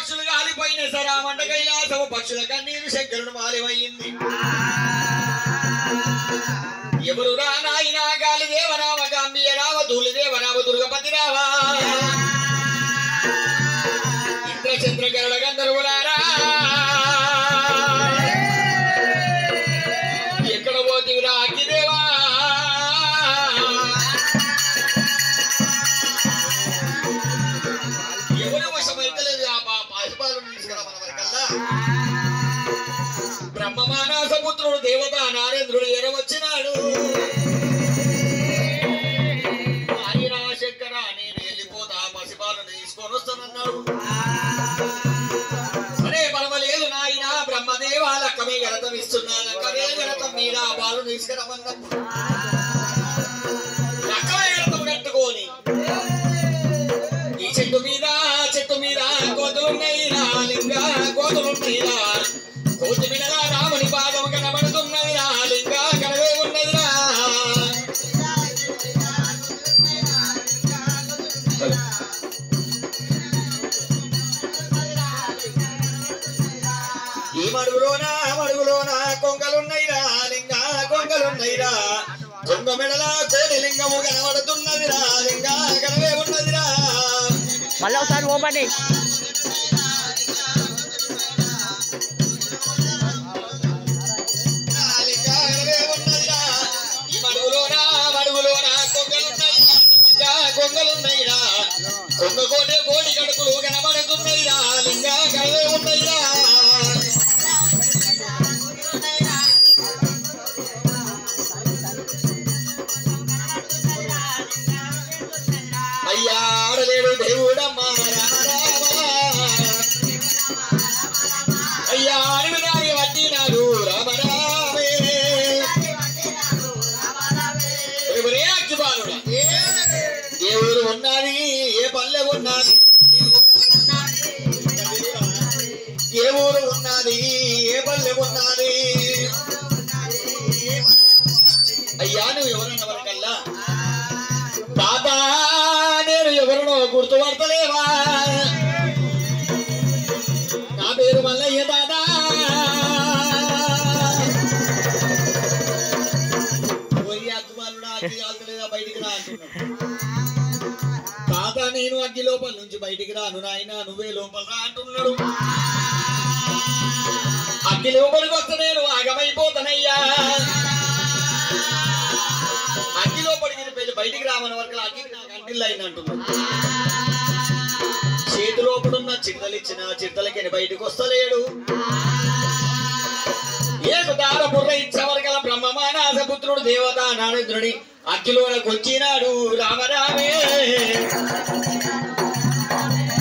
పక్షులు గాలిపోయిన సరామంట కైలాసము పక్షుల కన్నీరు శంకరుడు మాలివయ్యింది. ఎవరు రానాయన గాలి దేవరామ గాంబీయ రామ ధూళి దేవరామ దుర్గపతి రామ ఇంద్రచంద్ర గరుడ గంధర్వులారా ఎక్కడ పోతివిరా అగ్గిదేవా ఎవరి వశమైతలేదు ఆ పాశుపాలను తీసుకురామన్న వరకల్లా బ్రహ్మమానసపుత్రుడు దేవత నారేంద్రుడు ఎరవచ్చినాడు. ఆయన శంకర నేను వెళ్ళిపోతా పసిపాలను తీసుకొని వస్తానన్నాడు. సరే పర్వాలేదు నాయన బ్రహ్మదేవ లక్కమే గణతం ఇస్తున్నా లక్కమే గణతం మీద పాలు తీసుకురమన్నప్పుడు లక్కమే గణతం కట్టుకొని ఈ చెట్టు మీద కోతులున్నాయిరా లింగ కోతులున్నాయిరా కోతి మీద రాముని పాదం కనబడుతున్నదిరా లింగ కనవే ఉన్నదిరా. ఈ మడుగులోన కొంగలున్నాయిరా లింగ కొంగలున్నాయిరా కొంగ మెడల కోడి లింగము కనబడుతున్నదిరా లింగ కనవే ఉన్నదిరా. మళ్ళీ ఒకసారి ఓపండి. కొంగలున్నాయిరా కొంగ కోటే కోడి కడుపులు కనబడుతున్నాయిరా లింగ కనవే ఉన్నాయిరా. అయ్యా ఆడలేడు దేవుడమ్మా రామ అయ్యా అడవిదారి వడ్డినాడు రామ రామే ఎవరే అగ్గిబాలుడా ఏ ఊరు ఉన్నది ఏ పల్లె ఉన్నది ఏ ఊరు ఉన్నది ఏ పల్లె ఉన్నది అయ్యా నువ్వు ఎవరన్న వరకల్లా తాత నేను ఎవరినో గుర్తుపడతలేవా నా పేరు మల్లయ్య తాత అగ్గిబాలుడా బయటికి రా అంటున్నాడు. తాత నేను అగ్గి లోపల నుంచి బయటికి రాను నాయన నువ్వే లోపల రా అంటున్నాడు. అగ్గి లోపలికి వస్తే నేను ఆగమైపోతానయ్యా అగ్గి లోపలికి బయటికి రామని వరకు అగ్గి నాకు అంటిల్లు అయింది అంటున్నాడు. చేతి లోపడున్న చిట్టలు ఇచ్చిన చిట్టలకి బయటకు వస్తలేడు. ఏకు దార బుర్ర ఇచ్చవరకల బ్రహ్మమానసపుత్రుడు దేవత నారేంద్రుడి అగ్గిలోనకు వచ్చినాడు రామరామే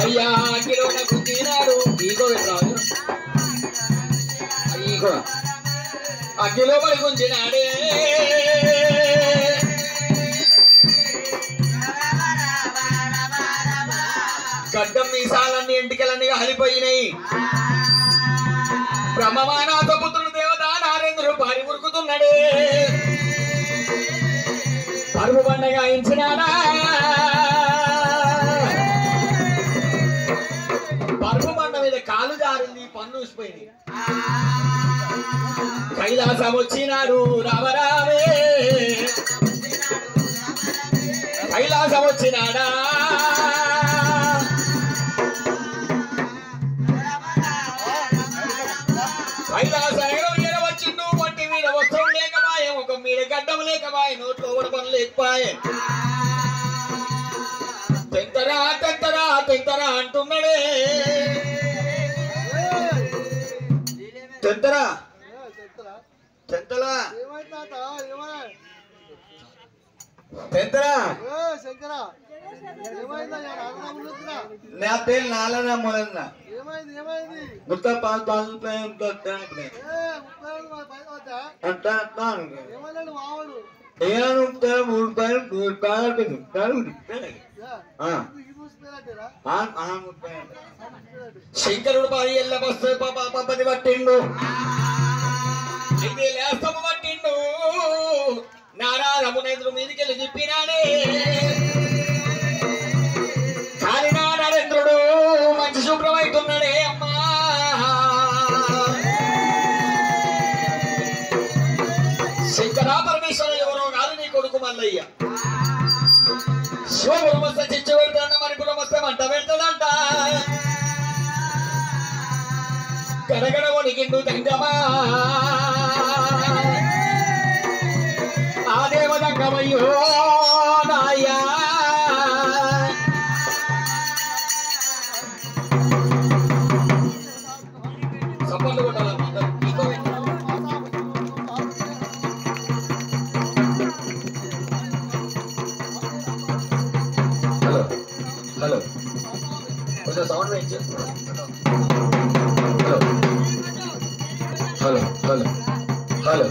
అయ్యా అగ్గిలోనకు వచ్చినాడు. ఈగో రాదు ఈగో అగ్గిలో పడి గుంజినాడే గడ్డం మీసాలన్నీ ఎంటికలన్నీ హలిపోయినాయి. బ్రహ్మమానసపుత్రుడు దేవత నారేంద్రుడు పారి ఉరుకుతున్నాడే. పరుపు పండగ ఇంచినాడా పరుపు బండ మీద కాలు జారింది పన్ను ఊసిపోయింది. కైలాసం వచ్చినాడు రామరామే కైలాసం వచ్చినాడా కైలాసం వచ్చిండు వంటి మీద వస్త్రం లేకపాయే ఒక మీద గడ్డం లేకపాయే నోట్లో కూడా పనులు లేకపాయే. తెంతరా తెంతరా తెంతరా అంటున్నాడే. తెంతరా తెంతలా తెంతరా నా పేరు నాలనా మొదలన్నా గుర్తా పాస్ శంకరుడు పారి ఎల్ల బస్సు పది పట్టిండు అయితే లేస్తము పట్టిండు నారాయణమునేంద్రు మీదికెళ్ళి చెప్పినాడే. కానీ నారాయణేంద్రుడు మంచి శుభ్రమైతున్నాడే. మల్లయ్య శివపురమస్త చిచ్చు పెడతాడ మరిపురమస్త మంట పెడతాడంట గడగడ వణికిండు దంగమా ఆ దేవ దంగమయ్యో నాయ్యా సపోర్ట్ కొట్టాలమ్మా హలో కొంచెం సౌండ్ వేయించు హలో హలో హలో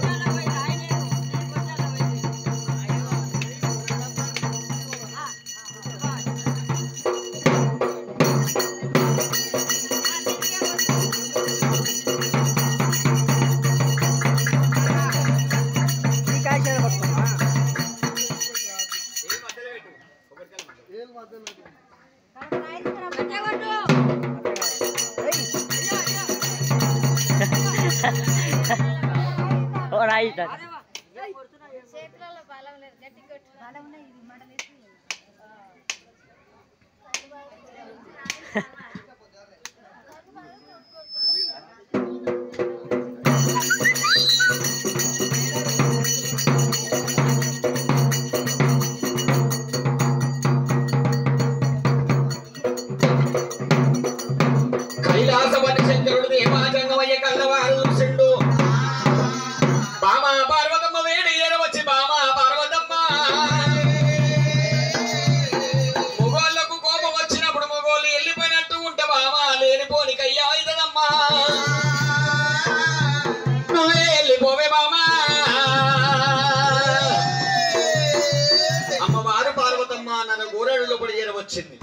కైలాసవని శంకరుడు దేవాజంగమయ్య కల్లవారు చూసిండు బామా పార్వతమ్మ వేడి వచ్చి బామా పార్వతమ్మ మొగోళ్ళకు కోపం వచ్చినప్పుడు మొగోళ్ళు వెళ్ళిపోయినట్టు ఉంటే బామా లేనిపోనికయ్యా ఇదమ్మా నువ్వే వెళ్ళిపోవే బామా అమ్మవారు పార్వతమ్మ నన్ను గోరాడులో పడి చేరవచ్చింది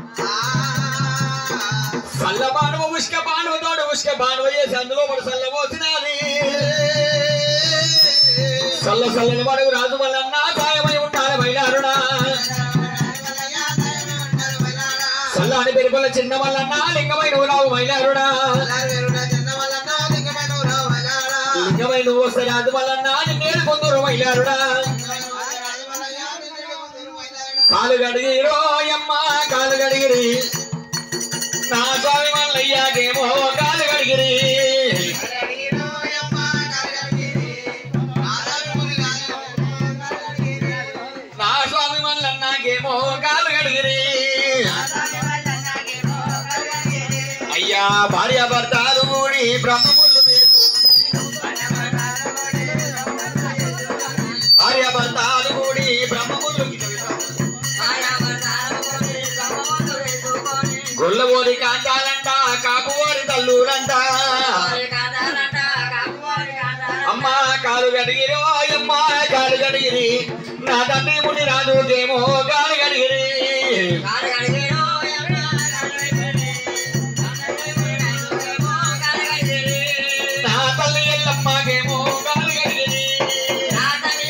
సల్ల బాణవ ఉష్క బాణవ తోడు ఉష్క బాణవ వేసి అందులో పడి సల్ల పోసినది సల్ల సల్లని వాడు రాజు వల్లన్నా సాయమై ఉండాలి మైలారుడా సల్లాని పెరుగుల చిన్న వల్లన్నా లింగమై నువ్వు రావు మైలారుడా లింగమై నువ్వు వస్తే రాజు వల్లన్నా నిన్నేడు కొందరు మైలారుడా కాలు గడిగిరో అమ్మ కాలు గడిగిరి నా స్వామి మల్లయ్యకేమో కాలు గడిగిరి నా స్వామి మల్లన్నకేమో కాలు గడిగిరి అయ్యా భార్య భర్తలు కూడి బ్రహ్మములు భార్య భర్తలు కూడి బ్రహ్మములు గొల్లబోరి కాంతాలంట కాపువారి తల్లులంట అమ్మ కాలు గడిగిరి అమ్మ కాలు గడిగిరి నా తండ్రి ముని రాజుకేమో కాలు గడిగిరి నా తల్లి ఎల్లమ్మకేమో కాలు గడిగిరి నా తల్లి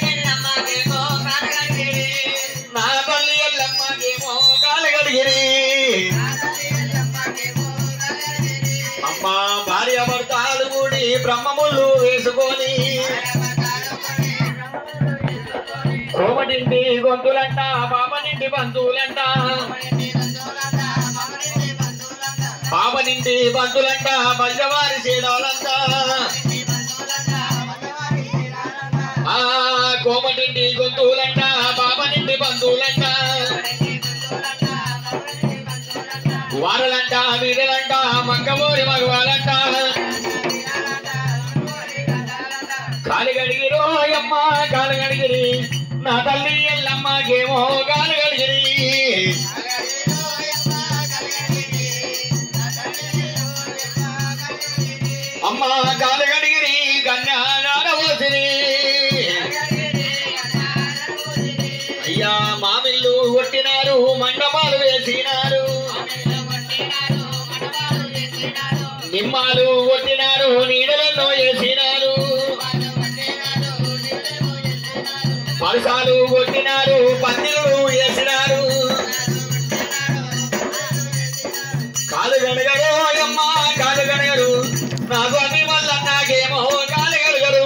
ఎల్లమ్మకేమో కాలు గడిగిరి అమ్మా భార్య భర్తలు కూడి బ్రహ్మములు వేసుకొని కోమటింటి గొంతులంట పాపనింటి బంధువులంట పాపనింటి బంధువులంట మధ్యవారి చేడాలంట ఆ కోమటింటి గొంతులంట పాపనింటి బంధువులంట వారలంట వీరలంట మంగమూరి మగవాలంట కాలు గడిగిరో అమ్మ కాలు గడిగిరి నా తల్లి ఎల్లమ్మకేమో కాలు గడిగిరి అమ్మ కాలు గడిగిరి కన్యాదానవోసిరి అయ్యా మామిళ్ళు కొట్టినారు మండపాలు వేసినారు నిమ్మాలు కొట్టినారు నీడలలో వేసినారు పరసాలు కొట్టినారు పందిరులు వేసినారు కాలు గడగరు అమ్మ కాలు గడగరు నా స్వామి వల్ల నాకేమో కాలు గడగరు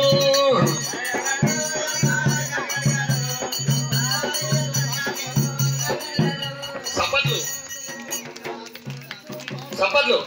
చప్పట్లు